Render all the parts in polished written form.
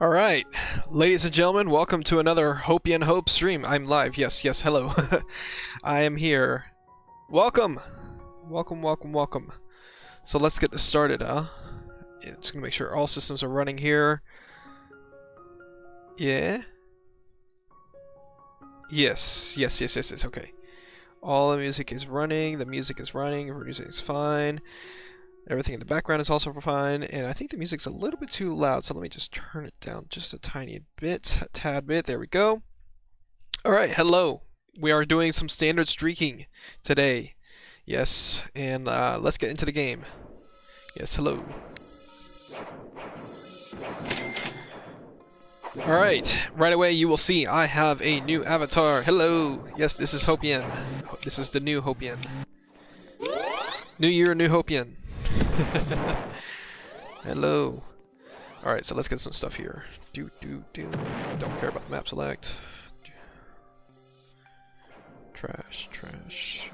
Alright, ladies and gentlemen, welcome to another Hopian Hope stream. I'm live, yes, hello. I am here. Welcome! Welcome. So let's get this started, huh? Yeah, just gonna make sure all systems are running here. Yeah? Yes, okay. All the music is running, music is fine. Everything in the background is also fine, and I think the music's a little bit too loud, so let me just turn it down just a tiny bit, a tad bit. There we go. Alright, hello. We are doing some standard streaking today. Yes, and let's get into the game. Yes, hello. Alright, right away you will see I have a new avatar. Hello. Yes, this is Hopian. This is the new Hopian. New year, new Hopian. Hello. Alright, so let's get some stuff here. Don't care about the map select. Trash.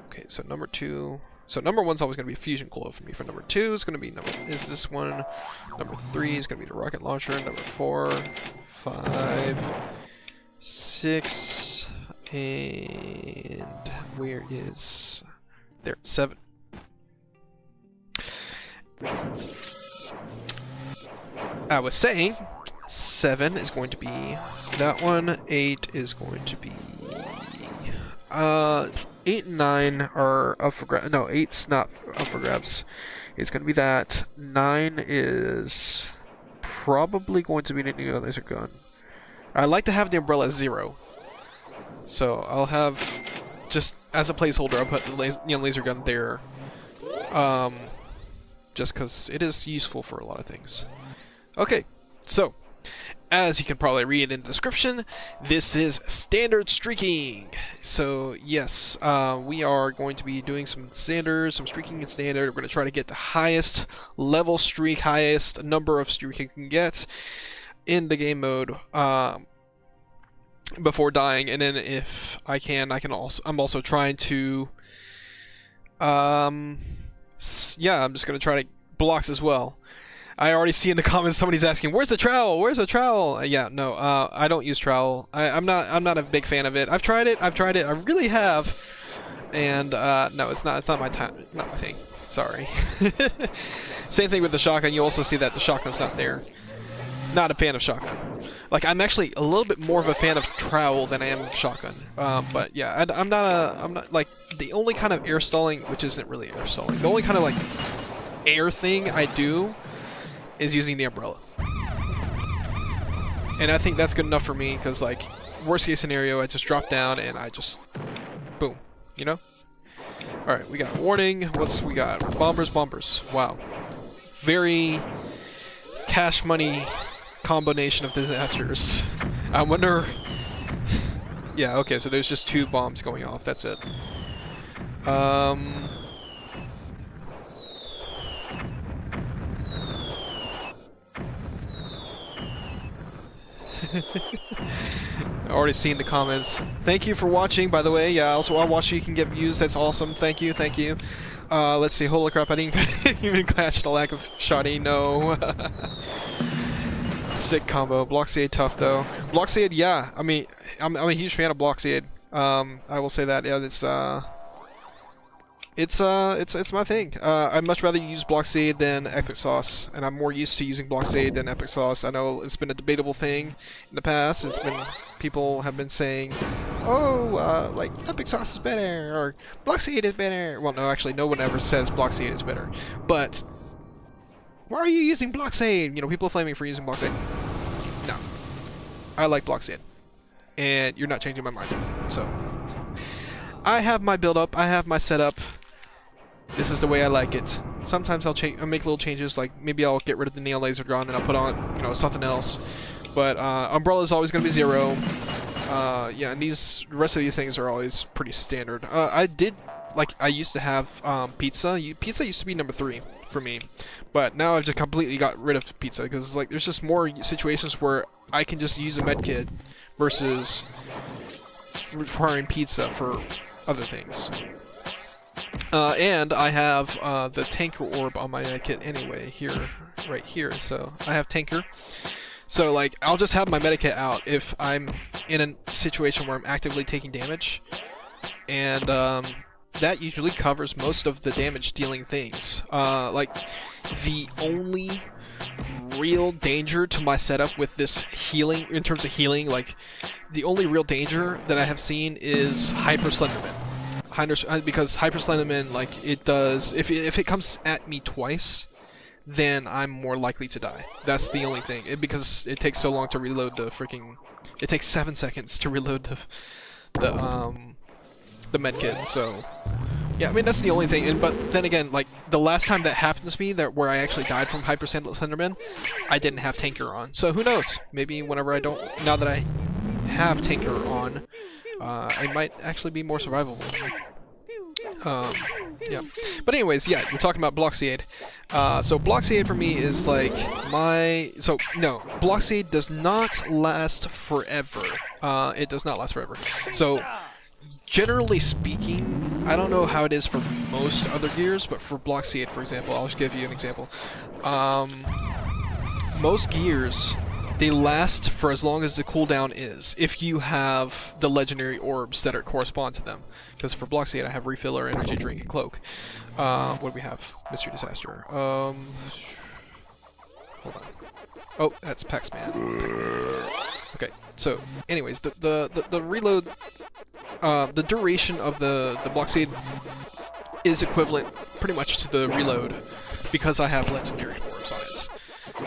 Okay, so number 2. So number 1's always going to be a fusion coil for me. For number 2 is going to be is this one. Number 3 is going to be the rocket launcher. Number 4, 5, 6, and where is there? 7. I was saying 7 is going to be that one, 8 is going to be 8 and 9 are up for grabs. No, 8's not up for grabs. It's going to be that. 9 is probably going to be the neon laser gun. I like to have the umbrella 0. So I'll have, just as a placeholder, I'll put the neon laser gun there. Just because it is useful for a lot of things. Okay, so as you can probably read in the description, this is standard streaking. So yes, we are going to be doing some standard, some streaking in standard. We're going to try to get the highest level streak, highest number of streak you can get in the game mode before dying. And then if I can also, I'm also trying to yeah, I'm just gonna try to blocks as well. I already see in the comments somebody's asking, "Where's the trowel? Where's the trowel?" Yeah, no, I don't use trowel. I'm not a big fan of it. I've tried it. I really have, and no, it's not my time. Not my thing. Sorry. Same thing with the shotgun. You also see that the shotgun's not there. Not a fan of shotgun. Like, I'm actually a little bit more of a fan of trowel than I am of shotgun. But yeah, I'm not like the only kind of air stalling, which isn't really air stalling. The only kind of like air thing I do is using the umbrella, and I think that's good enough for me. Because like, worst case scenario, I just drop down and I just boom, you know. All right, we got warning. What's we got? Bombers. Wow, very cash money combination of disasters. I wonder. Yeah, okay, so there's just 2 bombs going off. That's it. Already seen the comments. Thank you for watching, by the way. Yeah, also while watching you can get views. That's awesome. Thank you. Let's see. Holy crap! I didn't even catch the lack of shoddy. No. Sick combo. Bloxxing tough though. Bloxxing, yeah. I mean, I'm a huge fan of Bloxxing. I will say that. Yeah, it's my thing. I'd much rather use Bloxxing than Epic Sauce, and I'm more used to using Bloxxing than Epic Sauce. I know it's been a debatable thing in the past. It's been, people have been saying, oh, like Epic Sauce is better or Bloxxing is better. Well, no, actually, no one ever says Bloxxing is better. But why are you using Bloxxing? You know, people are flaming for using Bloxxing. No, I like Bloxxing, and you're not changing my mind. So I have my build up. I have my setup. This is the way I like it. Sometimes I'll make little changes, like maybe I'll get rid of the neon laser gun and I'll put on, you know, something else. But umbrella is always going to be 0. Yeah, and the rest of these things are always pretty standard. I used to have pizza. Pizza used to be number 3 for me, but now I've just completely got rid of pizza because like there's just more situations where I can just use a med kit versus requiring pizza for other things. And I have the tanker orb on my med kit anyway, right here. So I have tanker. So like, I'll just have my medikit out if I'm in a situation where I'm actively taking damage, and that usually covers most of the damage dealing things. Like, the only real danger to my setup with this healing, in terms of healing, like, the only real danger that I have seen is Hyper Slenderman. Because Hyper Slenderman, like, it does, if it comes at me twice, then I'm more likely to die. That's the only thing. Because it takes so long to reload the freaking... It takes 7 seconds to reload the medkit, so... Yeah, I mean, that's the only thing. But then again, like, the last time that happened to me, where I actually died from Hyper Slenderman, I didn't have Tanker on. So who knows? Maybe whenever I don't... Now that I have Tanker on, it might actually be more survivable. Yeah. But anyways, yeah, we're talking about bloxxing. So bloxxing for me is like my... So, no, bloxxing does not last forever. It does not last forever. So, generally speaking, I don't know how it is for most other gears, but for bloxxing, for example, I'll just give you an example. Most gears, they last for as long as the cooldown is, if you have the legendary orbs that correspond to them. Because for bloxxing, I have Refiller, Energy Drink, and Cloak. What do we have? Mystery Disaster. Hold on. Oh, that's Paxman. Okay, so, anyways, the reload, the duration of the bloxxing is equivalent pretty much to the reload, because I have legendary orbs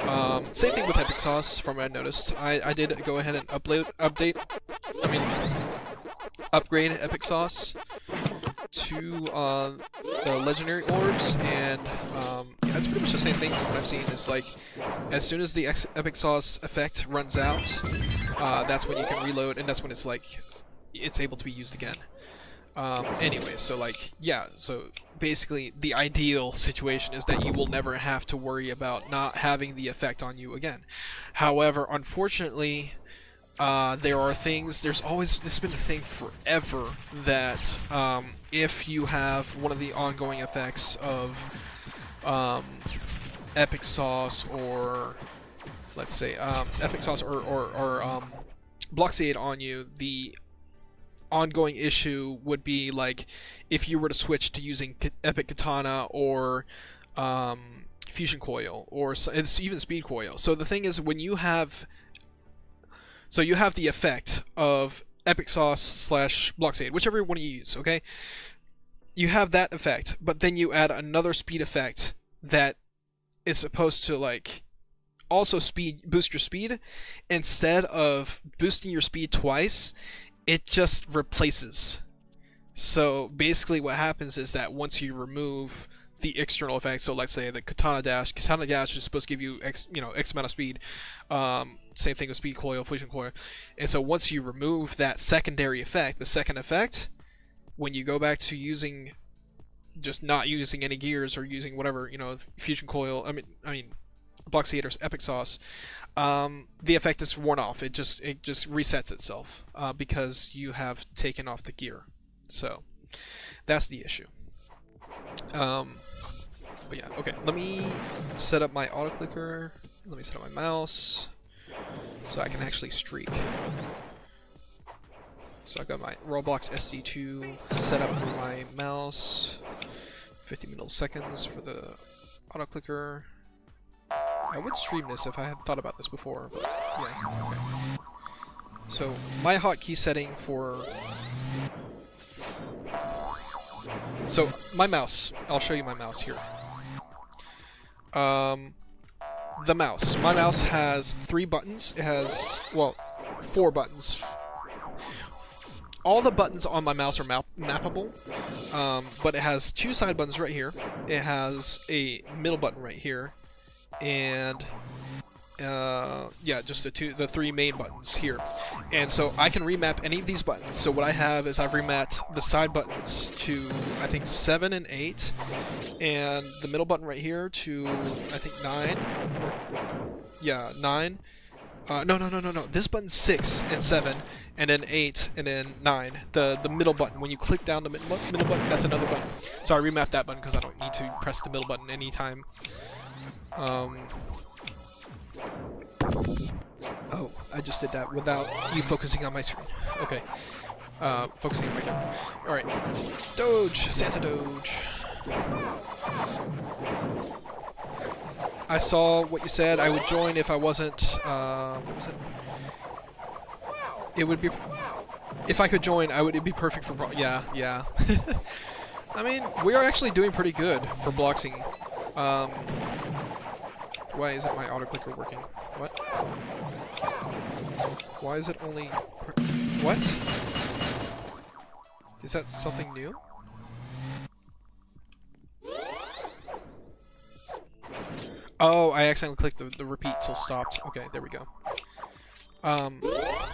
on it. Same thing with Epic Sauce, from what I noticed. I did go ahead and upgrade Epic Sauce to the legendary orbs, and yeah, it's pretty much the same thing from what I've seen. It's like, as soon as the Epic Sauce effect runs out, that's when you can reload, and that's when it's like, it's able to be used again. Anyway, so like, yeah, so basically the ideal situation is that you will never have to worry about not having the effect on you again. However, unfortunately, there are things, this has been a thing forever, that if you have one of the ongoing effects of Epic Sauce, or let's say Epic Sauce or bloxxing on you, the ongoing issue would be like if you were to switch to using Epic Katana or Fusion Coil, or it's even Speed Coil. So the thing is, when you have... So you have the effect of Epic Sauce / bloxxing, whichever one you use, okay? You have that effect, but then you add another speed effect that is supposed to, like, also boost your speed. Instead of boosting your speed twice, it just replaces. So basically what happens is that once you remove the external effect, so let's say the Katana Dash is supposed to give you X amount of speed. Same thing with Speed Coil, Fusion Coil. And so once you remove that secondary effect, the second effect, when you go back to using, just not using any gears or using whatever, Fusion Coil, I mean bloxxing or Epic Sauce, the effect is worn off. It just resets itself because you have taken off the gear. So that's the issue. But yeah, okay. Let me set up my auto clicker. Let me set up my mouse so I can actually streak. So I've got my Roblox SC2 set up for my mouse. 50 milliseconds for the auto clicker. I would stream this if I had thought about this before, but yeah, okay. So my hotkey setting for... So my mouse, I'll show you my mouse here. The mouse. My mouse has 3 buttons. It has, well, 4 buttons. All the buttons on my mouse are mappable, but it has 2 side buttons right here. It has a middle button right here, and yeah, just the 3 main buttons here. And so I can remap any of these buttons. So what I have is I've remapped the side buttons to, I think, 7 and 8, and the middle button right here to, I think, 9. Yeah, 9. No. This button's 6 and 7, and then 8, and then 9. The middle button, when you click down the middle button, that's another button. So I remapped that button because I don't need to press the middle button anytime. Oh, I just did that without you focusing on my screen. Okay. Focusing on my camera. Alright. Doge! Santa Doge! I saw what you said. I would join if I wasn't, what was it? It would be... If I could join, it'd be perfect for... Yeah, yeah. I mean, we are actually doing pretty good for bloxxing. Why isn't my auto-clicker working? What? Why is it only... What? Is that something new? Oh, I accidentally clicked the repeat, so stopped. Okay, there we go.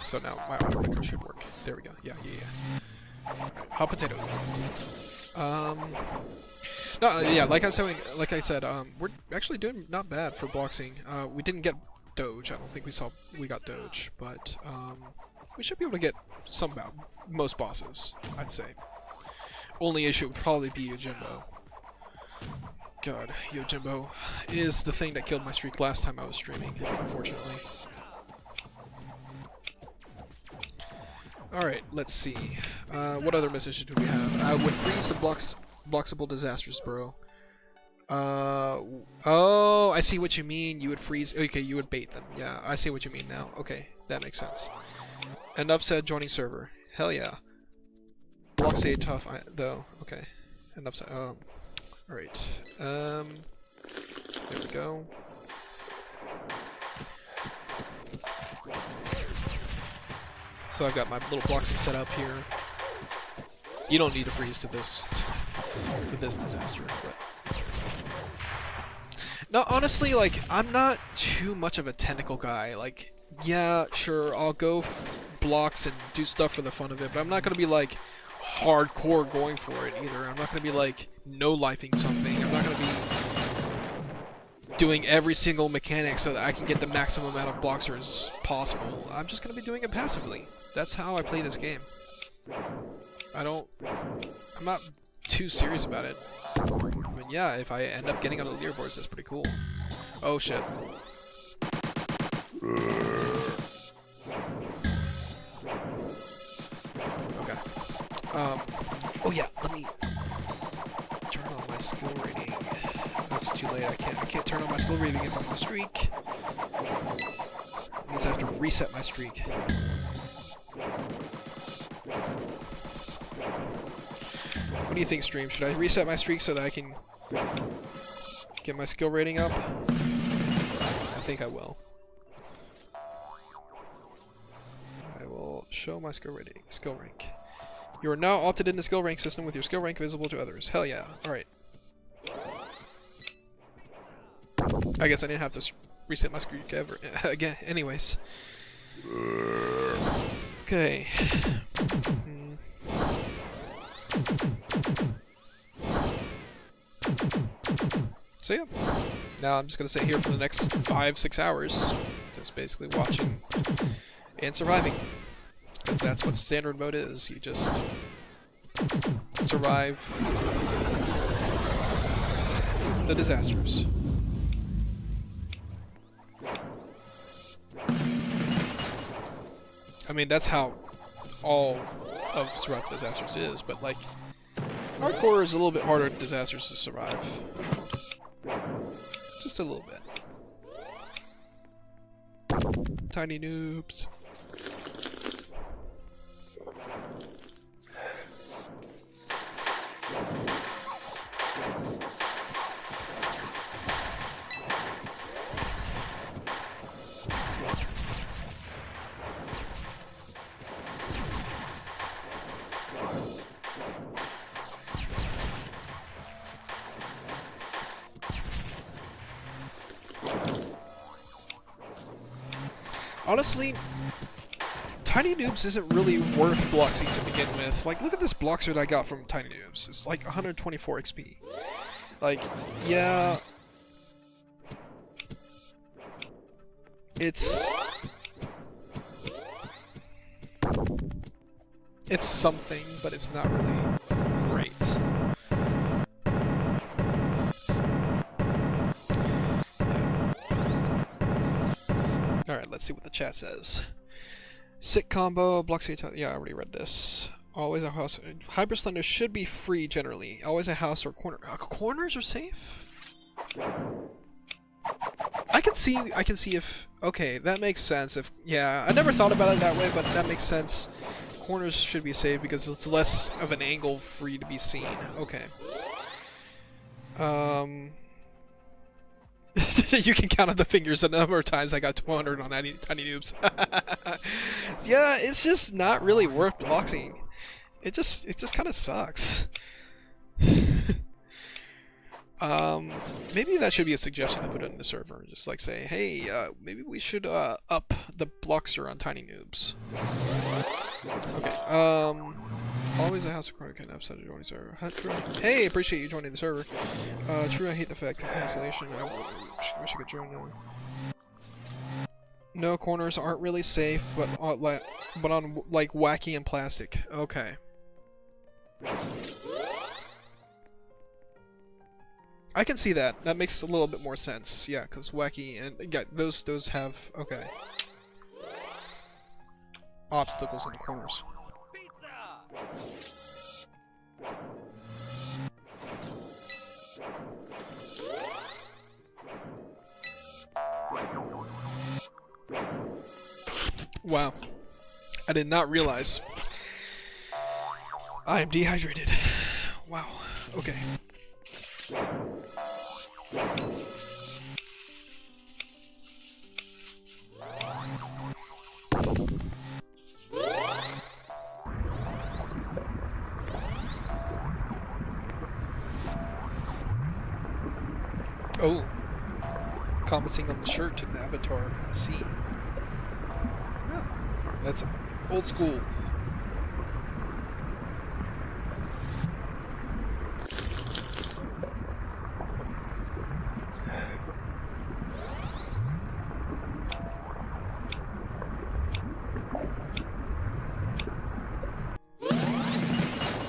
So now my auto-clicker should work. There we go. Yeah, yeah, yeah. Hot potato. No, yeah, like I said, we're actually doing not bad for bloxxing. We didn't get Doge. I don't think we got Doge, but we should be able to get most bosses, I'd say. Only issue would probably be Yojimbo. God, Yojimbo is the thing that killed my streak last time I was streaming, unfortunately. Alright, let's see. What other messages do we have? I would freeze the bloxable disasters, bro. Oh, I see what you mean. You would freeze. Okay, you would bait them. Yeah, I see what you mean now. Okay, that makes sense. Enough said, joining server. Hell yeah. Bloxade tough, though. Okay. Enough said. Alright. There we go. So I've got my little bloxing set up here. You don't need to freeze to this with this disaster, but no, honestly, like I'm not too much of a technical guy. Like, yeah, sure, I'll go blocks and do stuff for the fun of it, but I'm not gonna be like hardcore going for it either. I'm not gonna be like no-lifing something. I'm not gonna be doing every single mechanic so that I can get the maximum amount of bloxers possible. I'm just gonna be doing it passively. That's how I play this game. I'm not too serious about it. But yeah, if I end up getting on the leaderboards, that's pretty cool. Oh shit. Okay. Oh yeah, let me turn on my skill rating. That's too late. I can't turn on my skill rating if I'm on a streak. It means I have to reset my streak. What do you think, stream? Should I reset my streak so that I can get my skill rating up? I think I will. I will show my skill rating, skill rank. You are now opted in the skill rank system with your skill rank visible to others. Hell yeah. Alright. I guess I didn't have to reset my streak ever again. Anyways. Okay. So yeah, now I'm just gonna sit here for the next 5-6 hours, just basically watching and surviving, because that's what standard mode is. You just survive the disasters. I mean, that's how all of Survive Disasters is, but like, hardcore is a little bit harder disasters to survive. Just a little bit. Tiny noobs. Honestly, Tiny Noobs isn't really worth bloxing to begin with. Like, look at this bloxer that I got from Tiny Noobs. It's like 124 XP. Like, yeah... It's something, but it's not really great. Alright, let's see what the chat says. Sick combo, bloxxing. Yeah, I already read this. Always a house. Hybrid Slender should be free generally. Always a house or corner. Corners are safe? I can see if... Okay, that makes sense. If yeah, I never thought about it that way, but that makes sense. Corners should be safe because it's less of an angle for you to be seen. Okay. You can count on the fingers the number of times I got 200 on Tiny Noobs. Yeah, it's just not really worth bloxxing. It just kind of sucks. Maybe that should be a suggestion to put in the server. Just like say, hey, maybe we should up the bloxer on Tiny Noobs. Okay. Always a house of corner can upset a joining server. Hey, appreciate you joining the server. True, I hate the fact of cancellation. I wish I could join now. No, corners aren't really safe, but on like wacky and plastic. Okay. I can see that. That makes a little bit more sense. Yeah, because wacky and yeah, those have okay. Obstacles in the corners. Wow. I did not realize. I am dehydrated. Wow. Okay. Oh. Commenting on the shirt and the avatar. I see. Yeah. That's old school.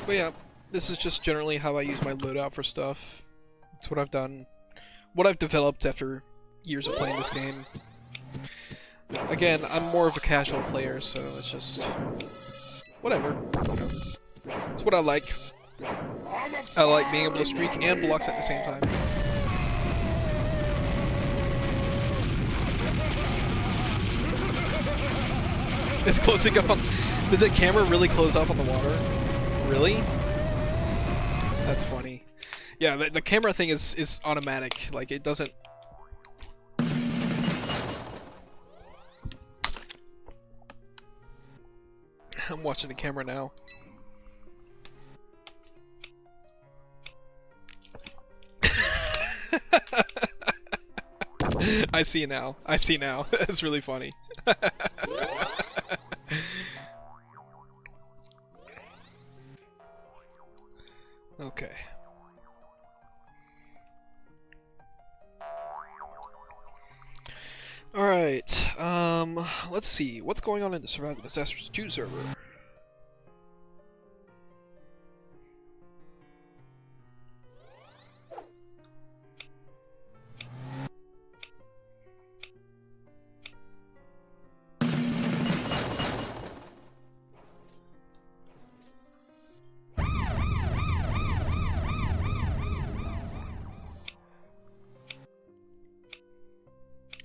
But yeah, this is just generally how I use my loadout for stuff. It's what I've done, what I've developed after years of playing this game. Again, I'm more of a casual player, so it's just whatever. You know, it's what I like. I like being able to streak and blox at the same time. It's closing up on... Did the camera really close up on the water? Really? That's funny. Yeah, the camera thing is automatic. Like, it doesn't... I'm watching the camera now. I see now. I see now. It's really funny. Okay. Alright, let's see. What's going on in the Survival Disasters 2 server?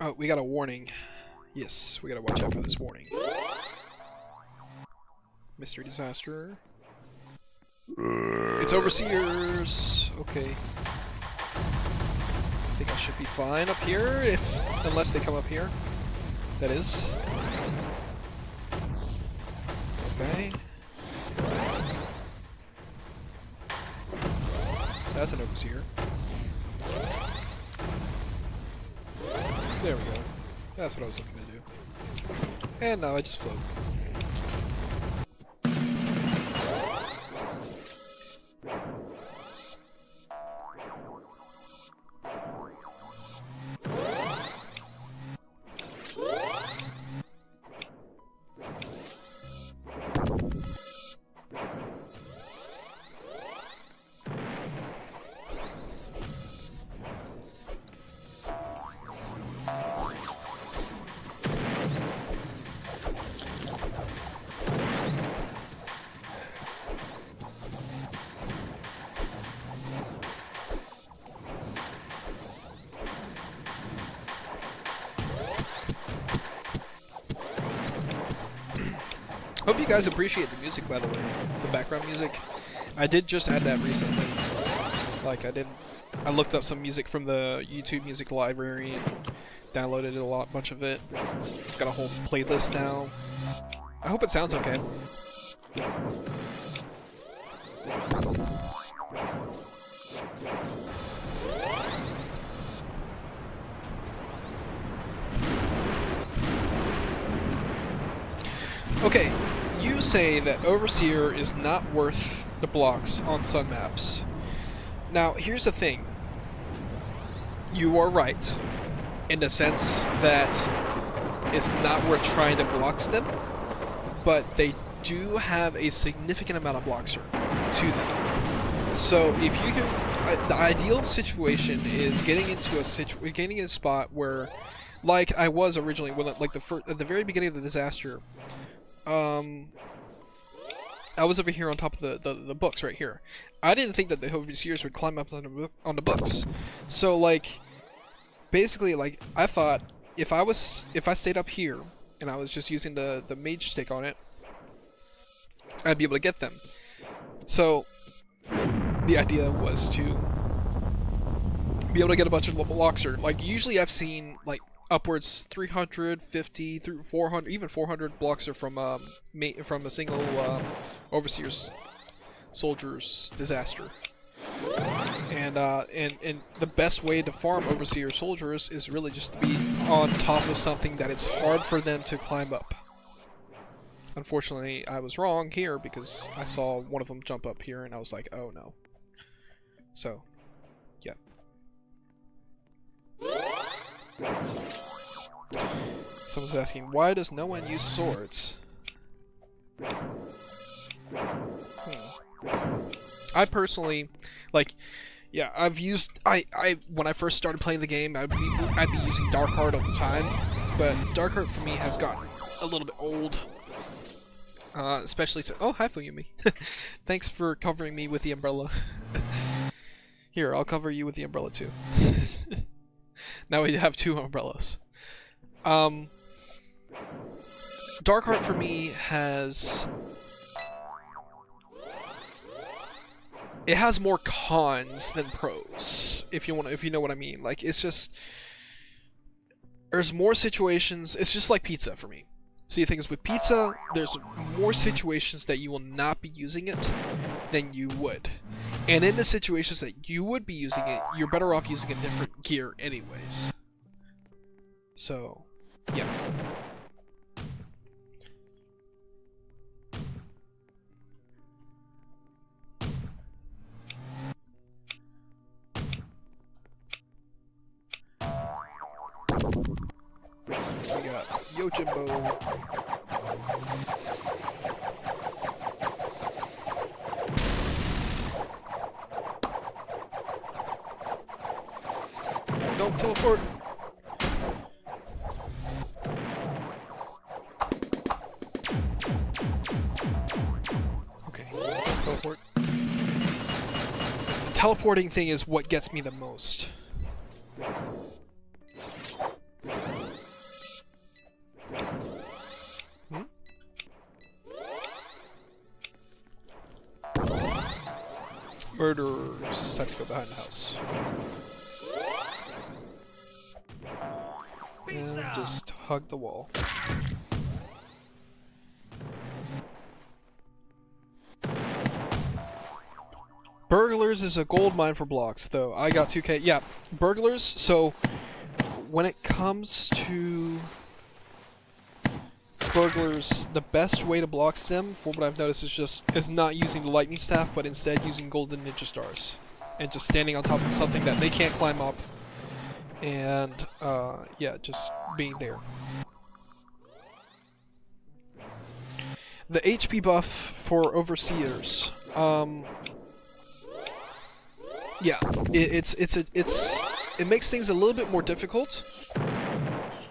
Oh, we got a warning. Yes, we gotta watch out for this warning. Mystery disaster. It's overseers. Okay. I think I should be fine up here, unless they come up here. That is. Okay. That's an overseer. There we go. That's what I was looking to do. And now I just float. hope you guys appreciate the music, by the way, the background music. I did just add that recently. Like I looked up some music from the YouTube music library and downloaded a bunch of it. Got a whole playlist now. I hope it sounds okay. Okay, you say that Overseer is not worth the blocks on sun maps. Now, here's the thing. You are right, in the sense that it's not worth trying to blox them, but they do have a significant amount of bloxer to them. So if you can, the ideal situation is getting into getting in a spot where, like I was originally, when at the very beginning of the disaster, I was over here on top of the books right here. I didn't think that the overseers would climb up on the books. So like, basically, like I thought if I stayed up here and I was just using the mage stick on it, I'd be able to get them. So the idea was to be able to get a bunch of bloxer. Like usually I've seen like upwards 350 through 400, even 400 bloxer from a single overseer's soldier's disaster. And the best way to farm overseer soldiers is really just to be on top of something that it's hard for them to climb up. Unfortunately, I was wrong here because I saw one of them jump up here and I was like, oh no. So, yeah. Someone's asking, why does no one use swords? I personally, like, yeah, I've used, when I first started playing the game, I'd be using Darkheart all the time, but Darkheart for me has gotten a little bit old. Especially so, oh, hi Fuyumi. Thanks for covering me with the umbrella. Here, I'll cover you with the umbrella too. Now we have two umbrellas. Darkheart for me has... It has more cons than pros, if you know what I mean. Like, it's just... There's more situations... It's just like pizza for me. So the thing is, with pizza, there's more situations that you will not be using it than you would. And in the situations that you would be using it, you're better off using a different gear anyways. So, yeah. We got Yojimbo. Don't teleport. Okay, teleport. The teleporting thing is what gets me the most. Murderers. Time to go behind the house. And just hug the wall. Burglars is a gold mine for blocks, though. I got 2k. Yeah, burglars. So when it comes to burglars, the best way to block them, for what I've noticed, is not using the lightning staff, but instead using golden ninja stars, and just standing on top of something that they can't climb up, and yeah, just being there. The HP buff for overseers, yeah, it makes things a little bit more difficult.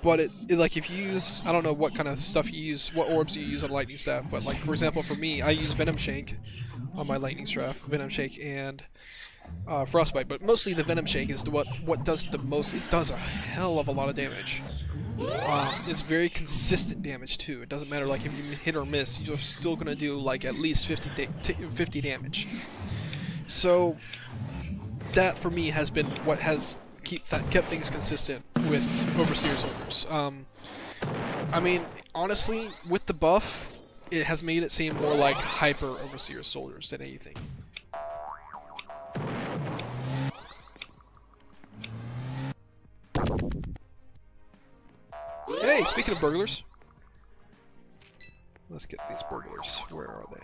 But it like if you use, I don't know what kind of stuff you use, what orbs you use on lightning staff, but like for example for me, I use Venom Shank on my lightning staff, Venom Shank, and frostbite, but mostly the venom shake is what does the most. It does a hell of a lot of damage. It's very consistent damage too. It doesn't matter like if you hit or miss, you're still gonna do like at least 50 damage. So that for me has been what has kept things consistent with Overseer Soldiers. I mean, honestly, with the buff, it has made it seem more like hyper Overseer Soldiers than anything. Hey, speaking of burglars, let's get these burglars. Where are they?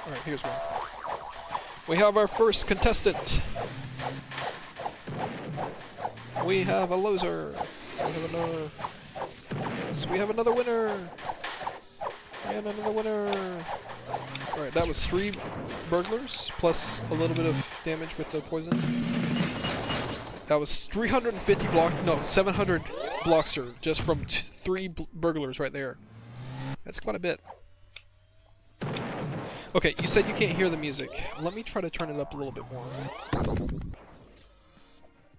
Alright, here's one. We have our first contestant. We have a loser. We have another. Yes, we have another winner. And another winner. Alright, that was 3 burglars, plus a little bit of damage with the poison. That was 350 no, 700 bloxxing just from 3 burglars right there. That's quite a bit. Okay, you said you can't hear the music. Let me try to turn it up a little bit more.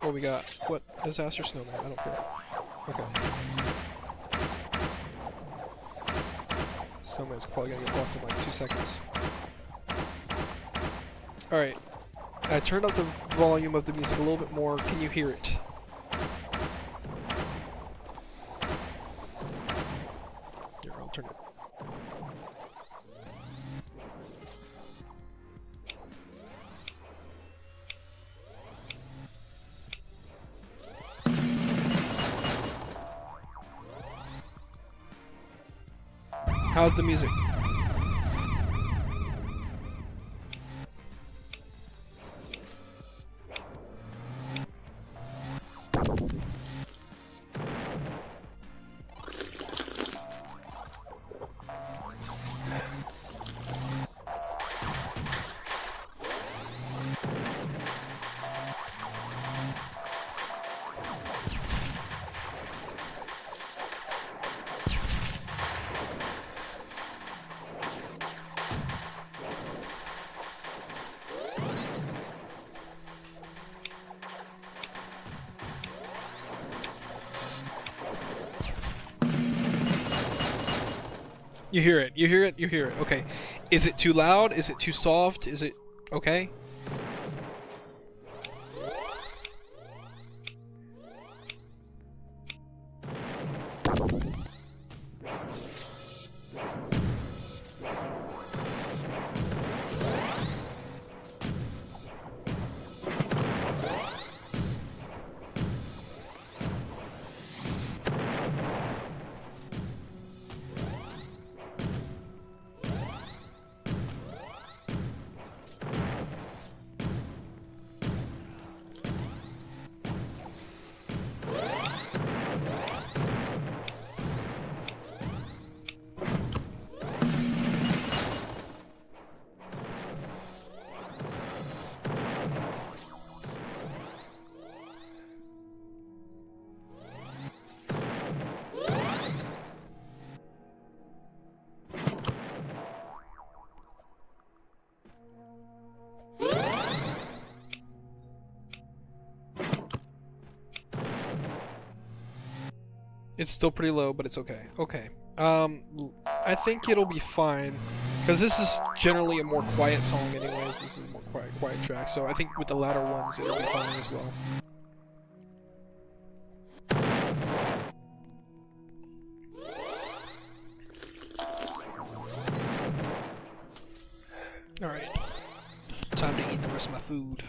What we got? What? Disaster snowman. I don't care. Okay. Snowman's probably gonna get blocked in like 2 seconds. Alright. I turned up the volume of the music a little bit more. Can you hear it? Here, I'll turn it. How's the music? You hear it, you hear it, you hear it. Okay. Is it too loud? Is it too soft? Is it okay? It's still pretty low, but it's okay. Okay. I think it'll be fine. Because this is generally a more quiet song anyways. This is a more quiet track. So I think with the latter ones, it'll be fine as well. Alright. Time to eat the rest of my food.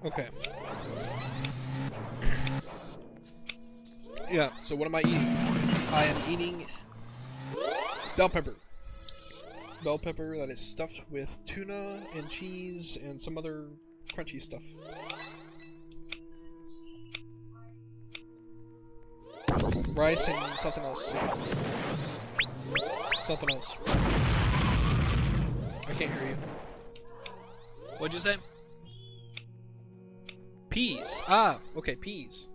Okay. Yeah, so what am I eating? I am eating bell pepper. Bell pepper that is stuffed with tuna and cheese and some other crunchy stuff. Rice and something else. Something else. I can't hear you. What'd you say? Peas. Ah, okay, peas.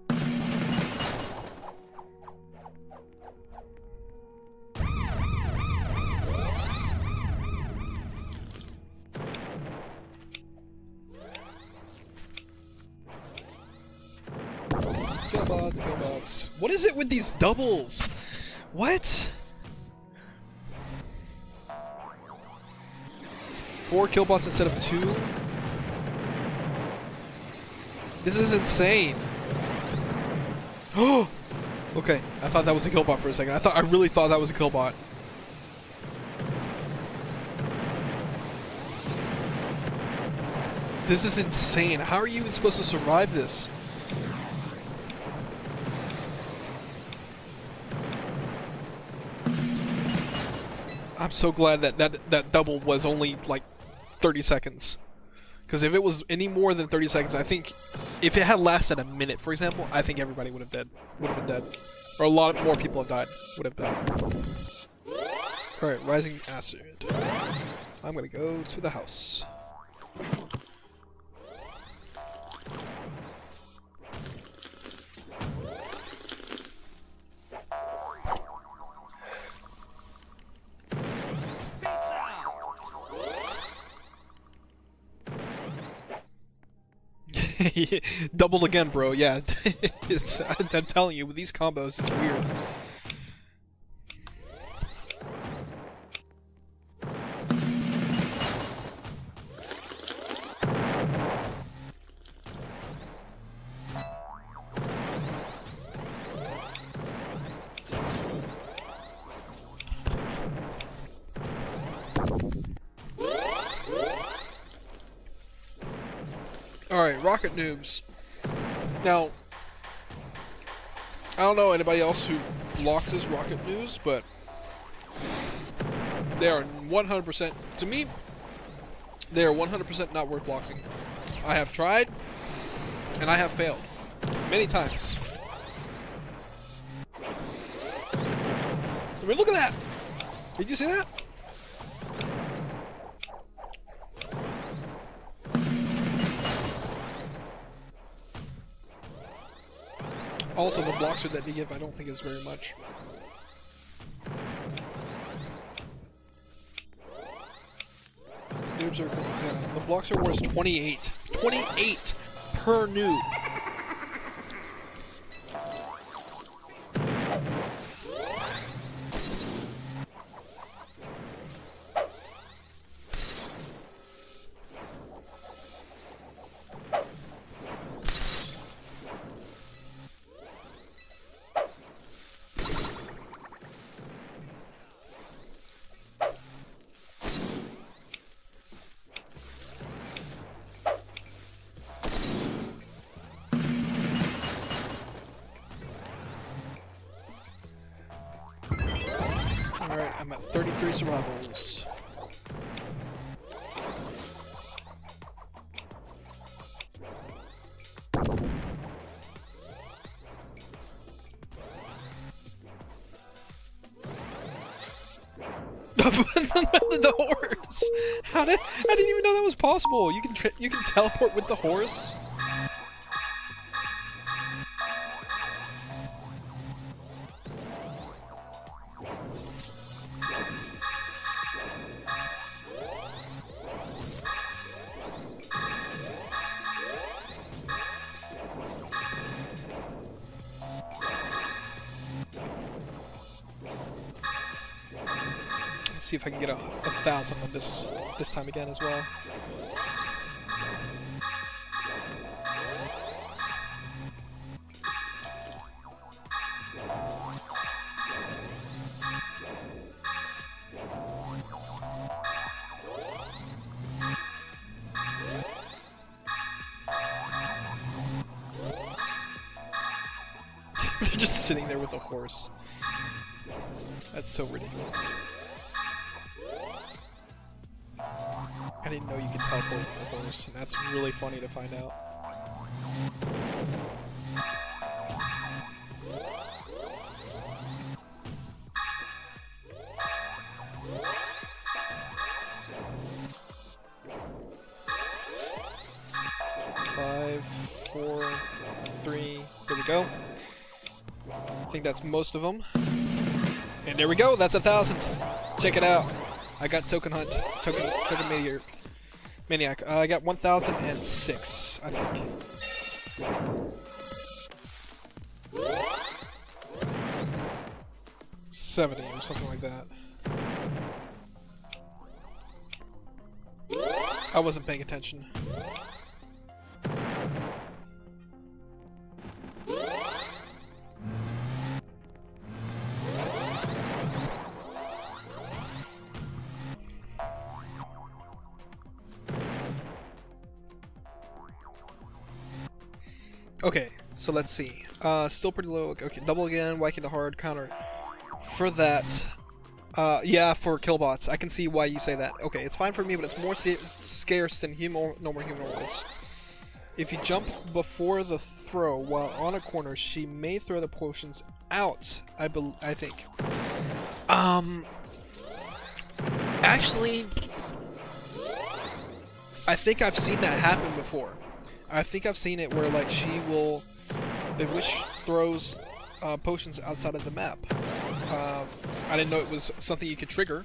Killbots, killbots. What is it with these doubles? What? 4 killbots instead of 2? This is insane. Oh! Okay, I thought that was a killbot for a second. I really thought that was a killbot. This is insane. How are you even supposed to survive this? I'm so glad that double was only like 30 seconds. Because if it was any more than 30 seconds, I think if it had lasted a minute, for example, I think everybody would have been dead. Or a lot more people have died. Would have died. Alright, rising acid. I'm gonna go to the house. Doubled again, bro. Yeah, I'm telling you, with these combos, it's weird. Alright, rocket noobs. Now, I don't know anybody else who bloxes rocket noobs, but they are 100%, to me, they are 100% not worth bloxing. I have tried, and I have failed. Many times. I mean, look at that! Did you see that? Also, the bloxer that they give, I don't think is very much. Noobs are... Yeah, the bloxer war is 28. 28 per noob. Alright, I'm at 33 survivals. The horse! I didn't even know that was possible! You can teleport with the horse? See if I can get a 1,000 on this time again as well. They're just sitting there with a horse. That's so ridiculous. I didn't know you could teleport with a horse, and that's really funny to find out. Five, 4, 3, there we go. I think that's most of them. And there we go, that's 1,000. Check it out. I got token hunt, token maniac. I got 1,006, I think. $70 or something like that. I wasn't paying attention. Okay, so let's see. Still pretty low. Okay, double again, whacking the hard counter. For that, yeah, for killbots. I can see why you say that. Okay, it's fine for me, but it's more scarce than normal humanoids. If you jump before the throw while on a corner, she may throw the potions out. I think. Actually, I think I've seen that happen before. I think I've seen it where, like, the wish throws potions outside of the map. I didn't know it was something you could trigger.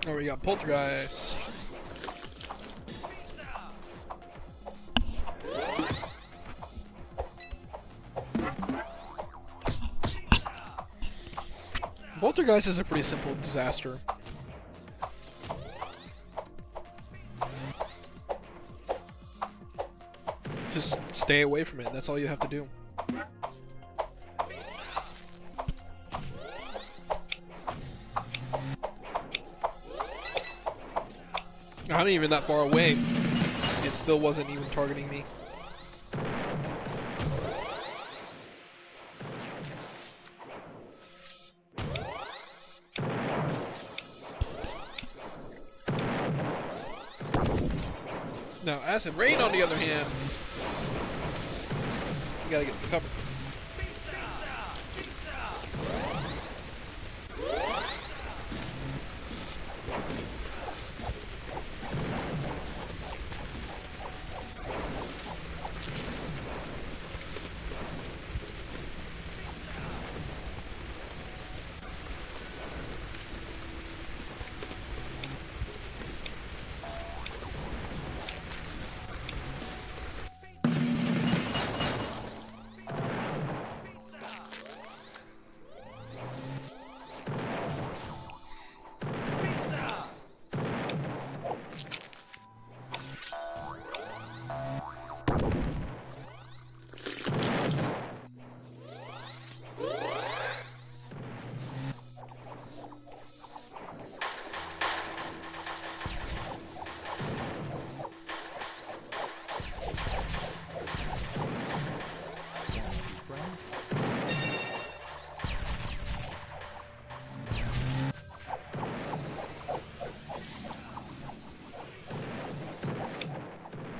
Oh, we got Poltergeist. Poltergeist is a pretty simple disaster. Just stay away from it, that's all you have to do. Not even that far away. It still wasn't even targeting me. Now, Acid Rain, on the other hand, you gotta get some cover.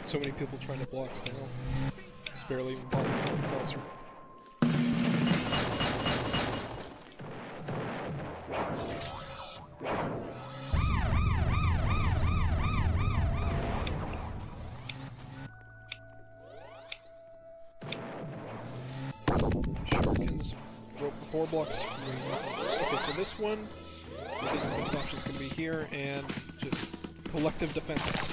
So many people trying to block now. It's barely even possible. 4 blocks. Okay, so this one, I think the best option is going to be here, and just collective defense.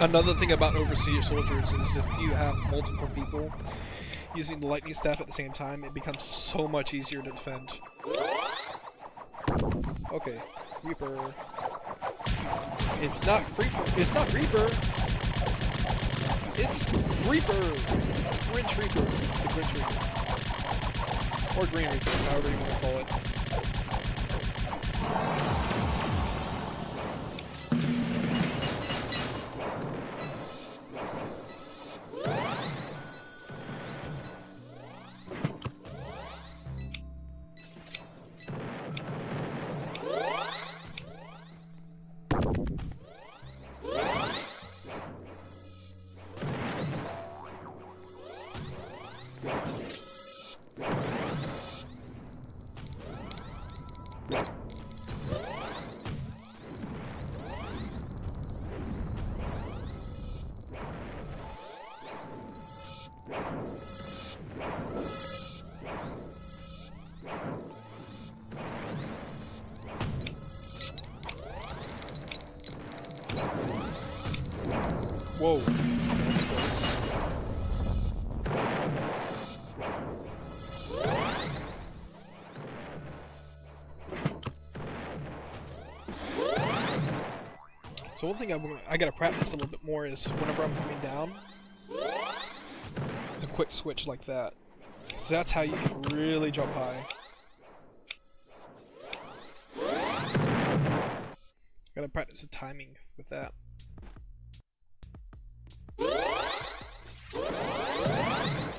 Another thing about Overseer soldiers is if you have multiple people using the lightning staff at the same time, it becomes so much easier to defend. Okay, Reaper. It's not Reaper. It's not Reaper. It's Reaper. It's Grinch Reaper. The Grinch Reaper. Or Green Reaper, however you want to call it. Whoa, that's close. So one thing I gotta practice a little bit more is whenever I'm coming down, the quick switch like that. Because that's how you can really jump high. Gotta practice the timing with that.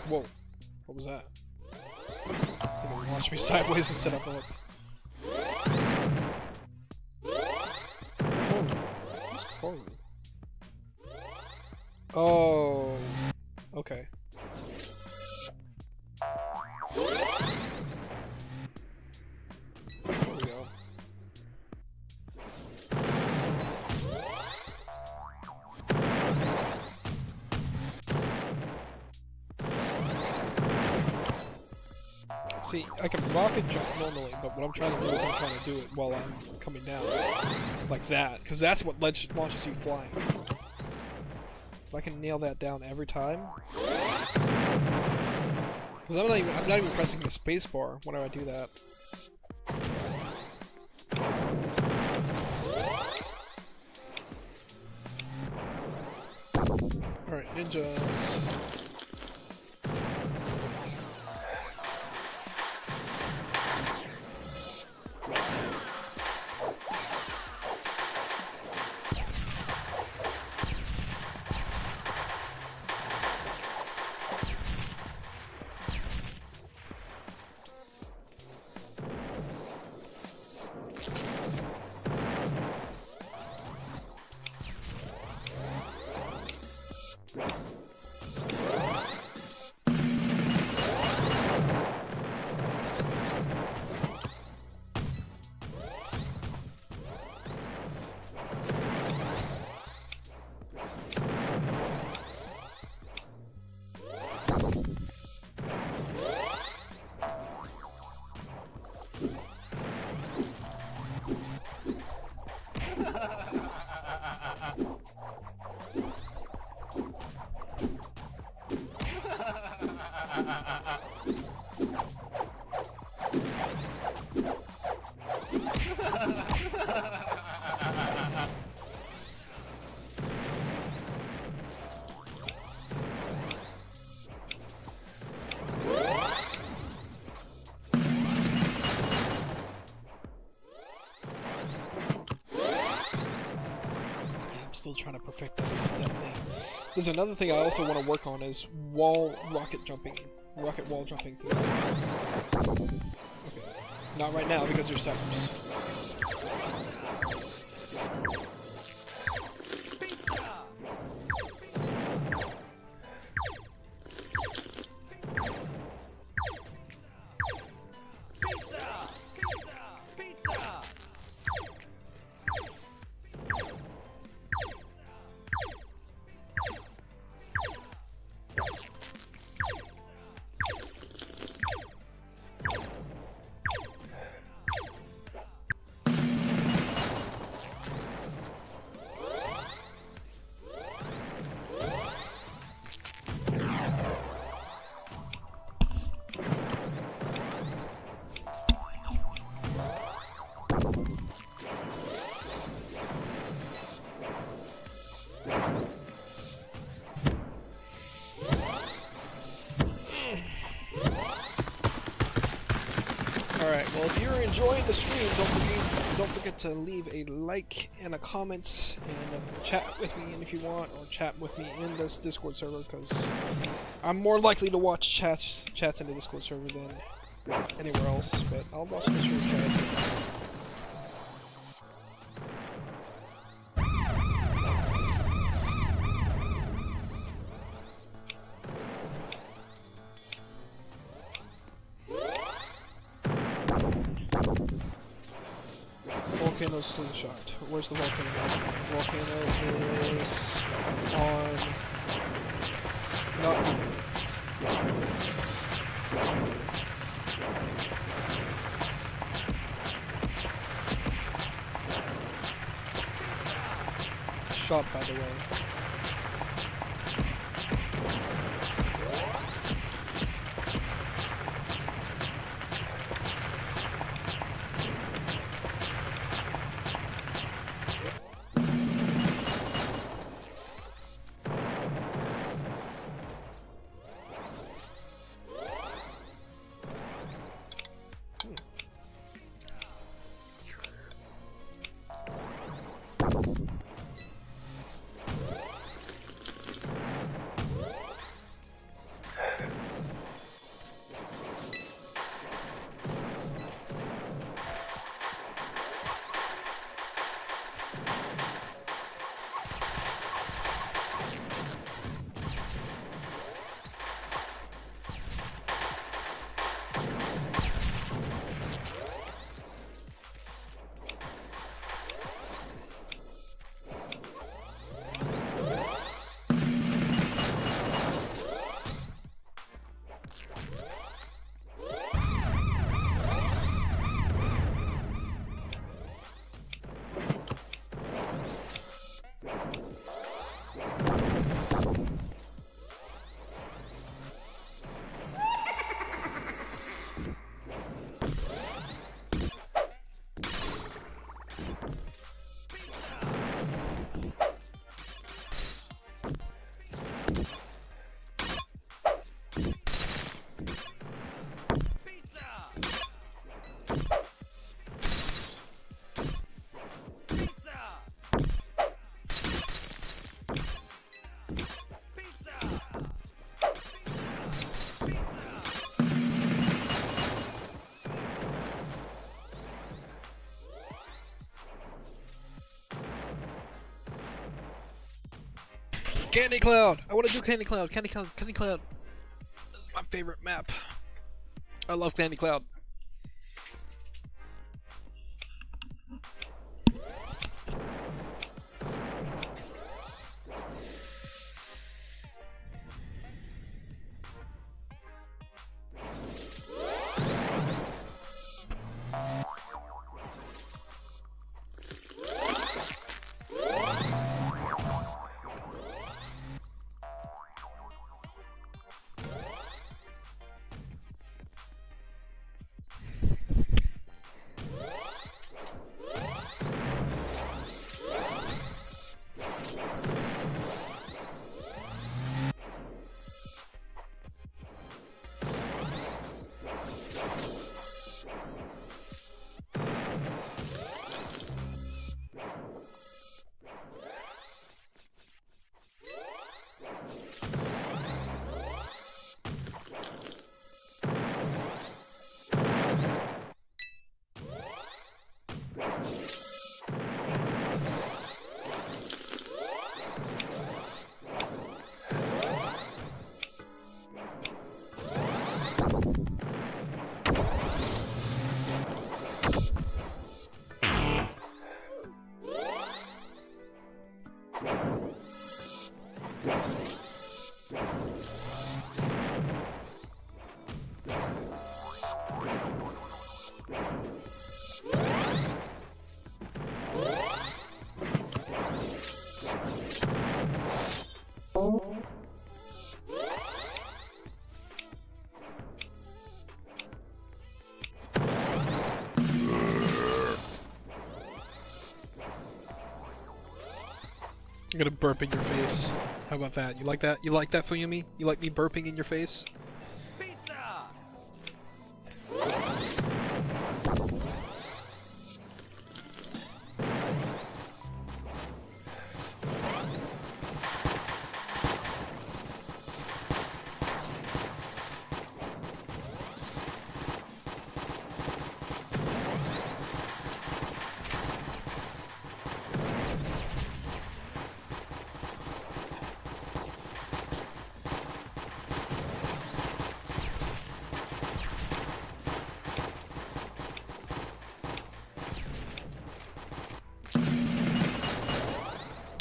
Whoa, what was that? I think it launched me sideways instead of up. Oh, okay. There we go. See, I can rocket jump normally, but what I'm trying to do is I'm trying to do it while I'm coming down. Like that, because that's what launches you flying. If I can nail that down every time. Because I'm not even pressing the spacebar whenever I do that. Alright, ninjas. Still trying to perfect that thing. There's another thing I also want to work on is wall rocket jumping. rocket wall jumping thing. Okay. Not right now because there's suckers. Alright, well if you're enjoying the stream, don't forget to leave a like and a comment and chat with me if you want, or chat with me in this Discord server, because I'm more likely to watch chats in the Discord server than anywhere else, but I'll watch the stream chats. Volcano's slingshot. Where's the volcano? Volcano is on... not here. Shot, by the way. Candy Cloud! I want to do Candy Cloud! Candy Cloud! Candy Cloud! My favorite map. I love Candy Cloud. I'm gonna burp in your face. How about that? You like that? You like that, Fuyumi? You like me burping in your face? Pizza!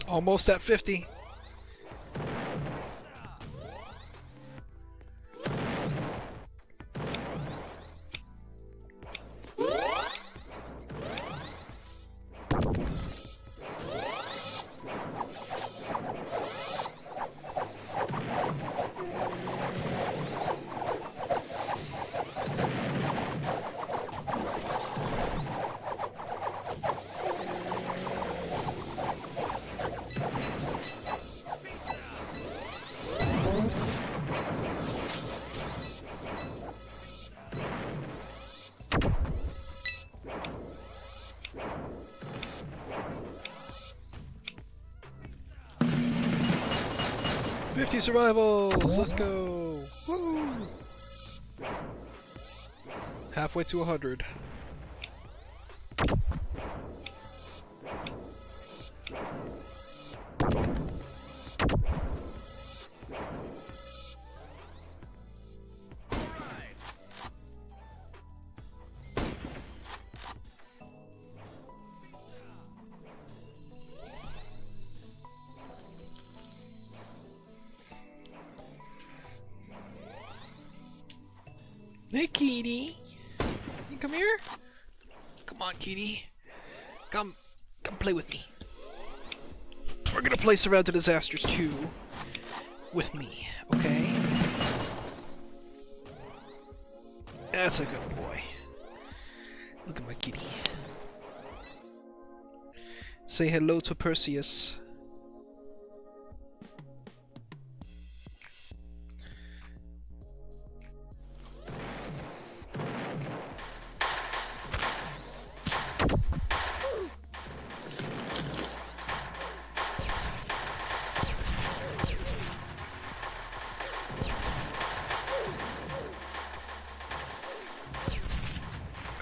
Almost at 50. Survivals! Let's go! Woo! Halfway to 100. Hey, Kitty. You come here? Come on, Kitty. Come play with me. We're gonna play Survive to Disasters 2 with me, okay? That's a good boy. Look at my kitty. Say hello to Perseus.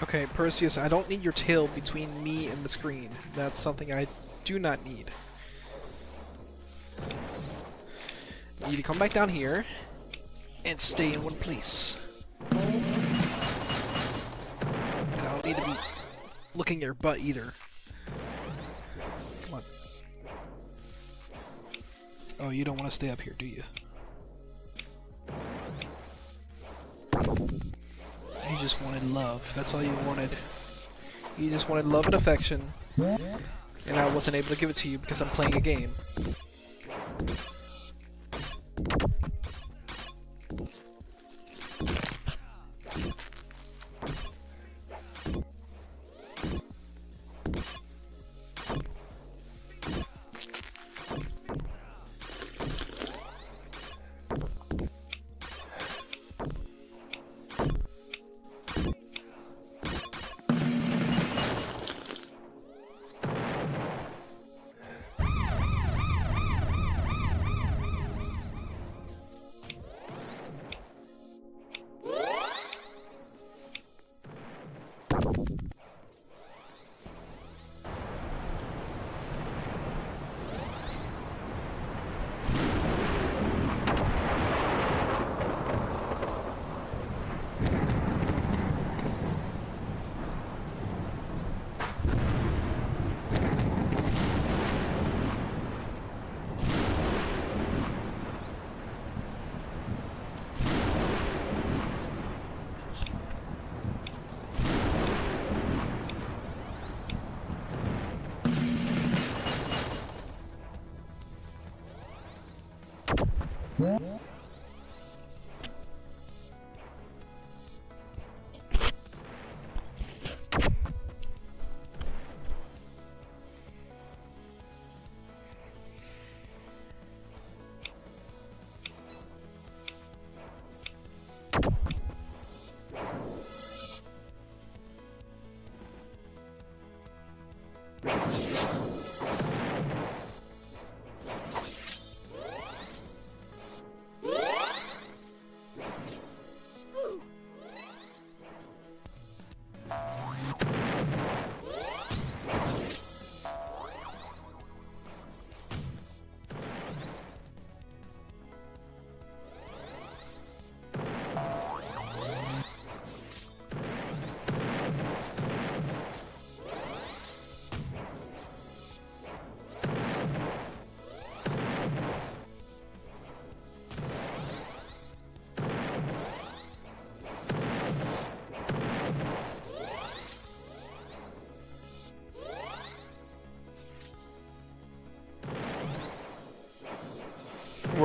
Okay, Perseus, I don't need your tail between me and the screen. That's something I do not need. You need to come back down here and stay in one place. And I don't need to be looking at your butt either. Come on. Oh, you don't want to stay up here, do you? You just wanted love. That's all you wanted. You just wanted love and affection. And I wasn't able to give it to you because I'm playing a game. We're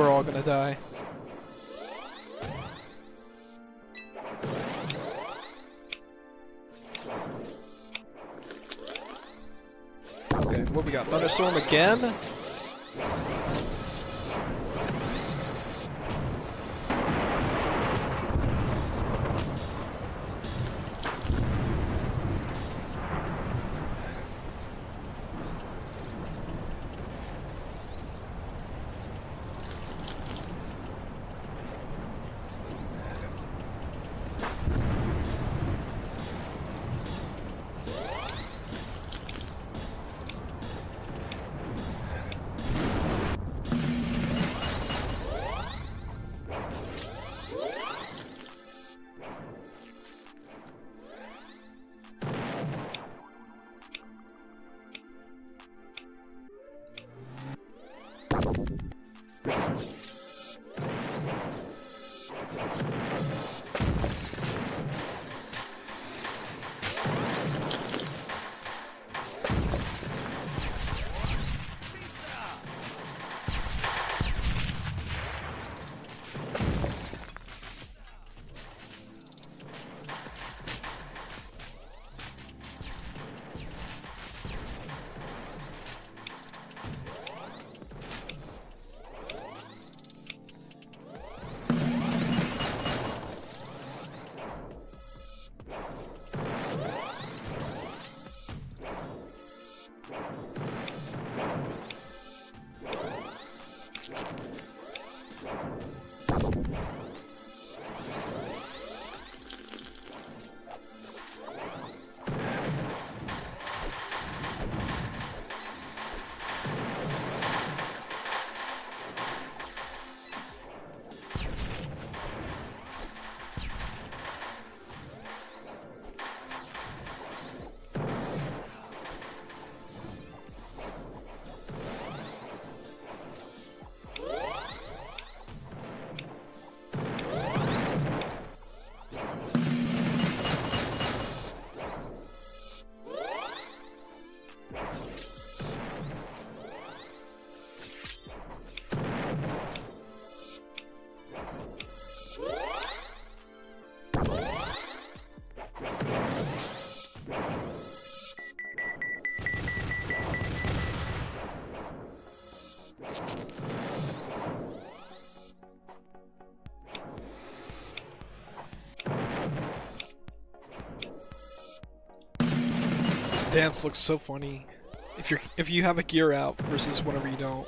all gonna die. Okay, what we got? Thunderstorm again? Dance looks so funny if you have a gear out versus whenever you don't.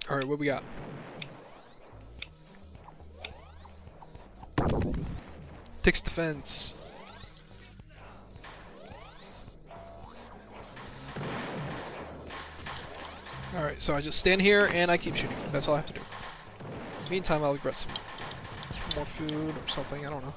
Alright, what we got? Tick's defense. Alright, so I just stand here and I keep shooting. That's all I have to do. Meantime, I'll get some more food or something, I don't know.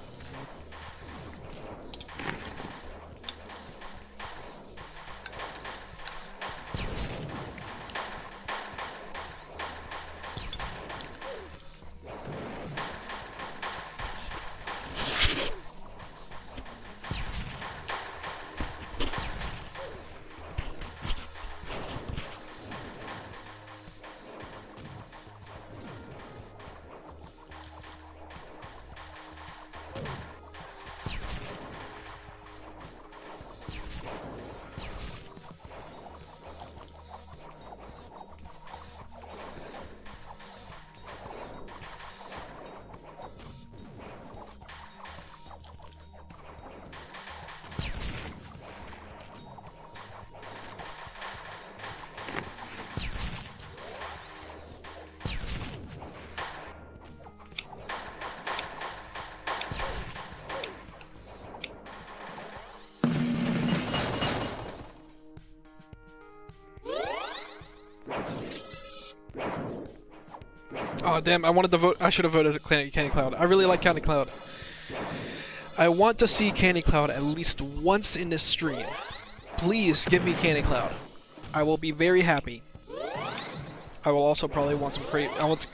Oh damn, I wanted to vote. I should have voted Candy Cloud. I really like Candy Cloud. I want to see Candy Cloud at least once in this stream. Please give me Candy Cloud. I will be very happy. I will also probably want some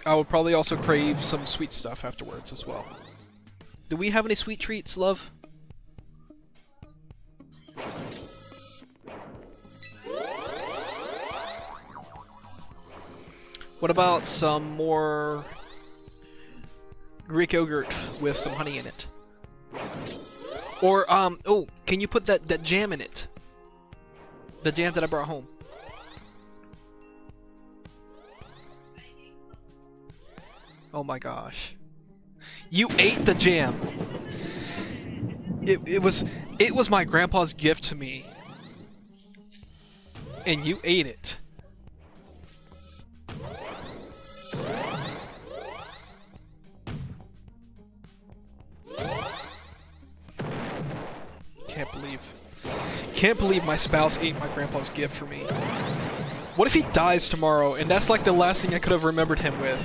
I will probably also crave some sweet stuff afterwards as well. Do we have any sweet treats, love? What about some more Greek yogurt with some honey in it? Or, oh, can you put that jam in it? The jam that I brought home. Oh my gosh. You ate the jam! It was my grandpa's gift to me. And you ate it. Can't believe my spouse ate my grandpa's gift for me. What if he dies tomorrow and that's like the last thing I could have remembered him with?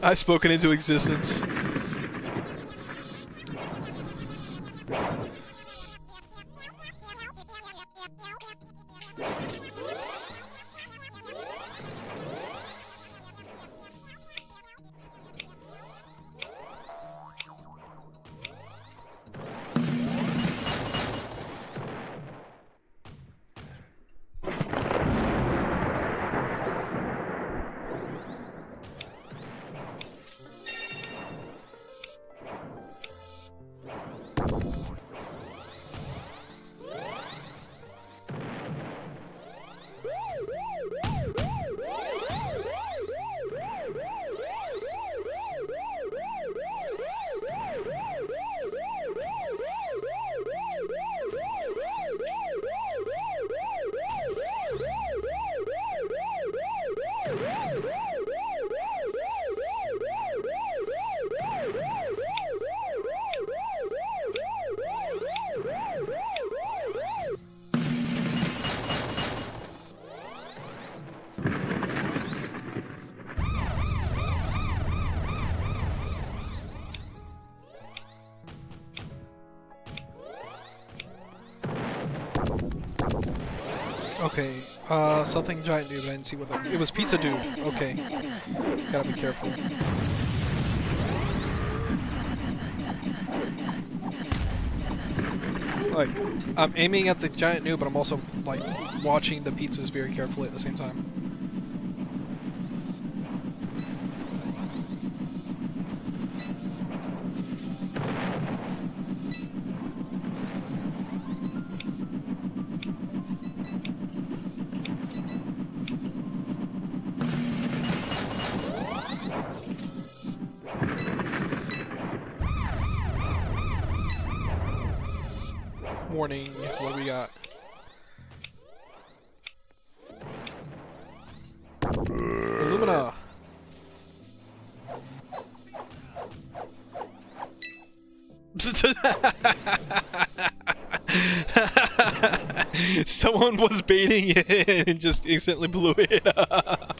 I've spoken into existence. Okay, Something giant dude, but I didn't see what that... It was pizza dude. Okay. Gotta be careful. Like, I'm aiming at the giant noob, but I'm also, like, watching the pizzas very carefully at the same time. Warning, what do we got? Illumina! Someone was baiting it and just instantly blew it up.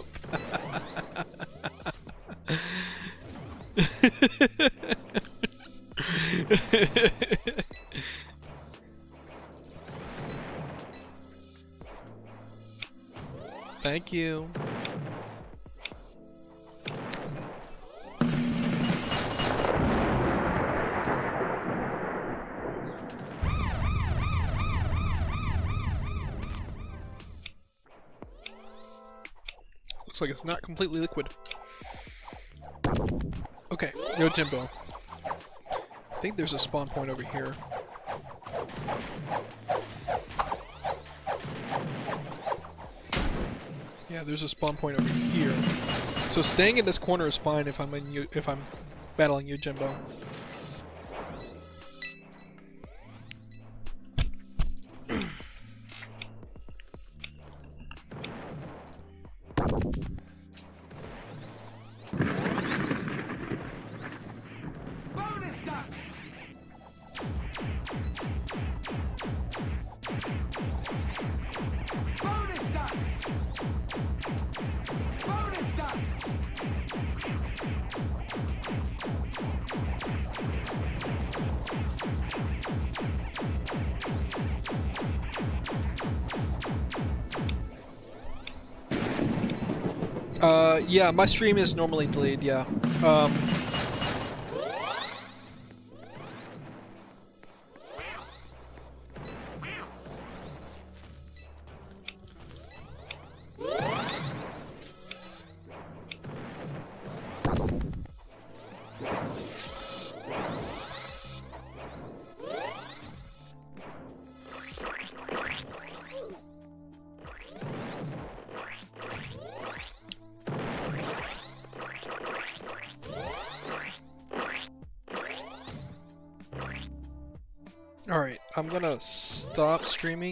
Thank you. Looks like it's not completely liquid. Okay, yo Jimbo. I think there's a spawn point over here. Yeah, there's a spawn point over here. So staying in this corner is fine if I'm battling you, Jimbo. Bonus ducks. Bonus ducks. Bonus ducks. Yeah, my stream is normally delayed, yeah. Alright, I'm gonna stop streaming.